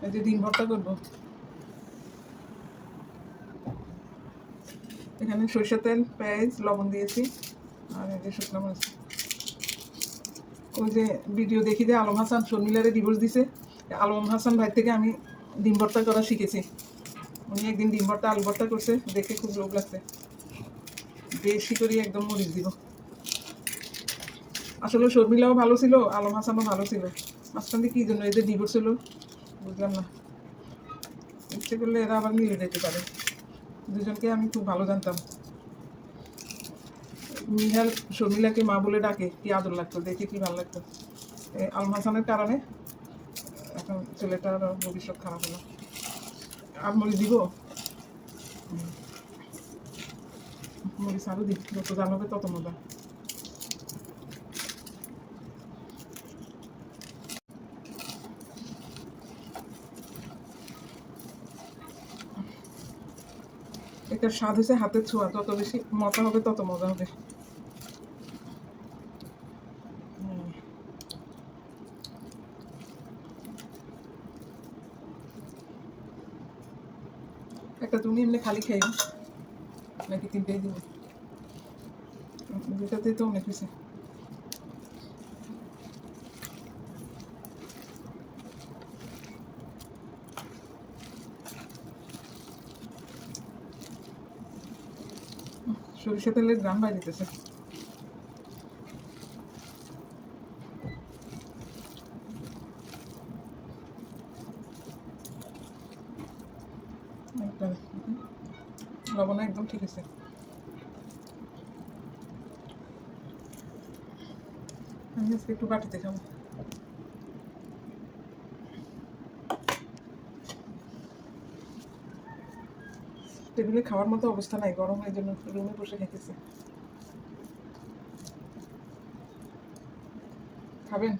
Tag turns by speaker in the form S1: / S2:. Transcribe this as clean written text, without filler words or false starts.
S1: এই যে ডিম ভর্তা করবো। এখানে সরিষা তেল, পেঁয়াজ, লবণ দিয়েছি, আর এই যে শুকনো মরিচ। ওই যে ভিডিও দেখি যে আলম হাসান শর্মিলারে ডিভোর্স দিছে, আলম হাসান ভাই থেকে আমি ডিম ভর্তা করা শিখেছি। উনি একদিন ডিম ভর্তা আলু ভর্তা করছে, দেখে খুব লোভ লাগছে। বেশি করে একদম মরিচ দিব। আসলে শর্মিলাও ভালো ছিল, আলম হাসানও ভালো ছিল, মাঝখানে কি জন্য এদের ডিভোর্স হলো বুঝলাম না। ইচ্ছে করলে এরা আবার মিলে যেতে পারে। দুজনকে আমি খুব ভালো জানতাম। নিহাল শর্মিলাকে মা বলে ডাকে, কি আদর লাগতো, দেখে কি ভালো লাগতো। আলম হাসানের কারণে এখন ছেলেটার ভবিষ্যৎ খারাপ হলো। আর মরিচ দিব, মরিচ আরও দিই, যত জানাবে তত মজা। এটার স্বাদ হয়েছে হাতের ছোঁয়া, যত বেশি মজা হবে তত মজা হবে। একটা তুমি এমনি খালি খাই নাকি তিনটেই দিব? দুটাতেই তো অনেক হয়েছে। সরিষা তেলের গ্রাম বাইরে দিতেছে। লবণ একদম ঠিক আছে। আমি আজকে একটু বাটিতে খাবো। টেবিলে খাওয়ার মতো অবস্থা নাই, গরম, এই জন্য রুমে বসে খাইতেছি। খাবেন?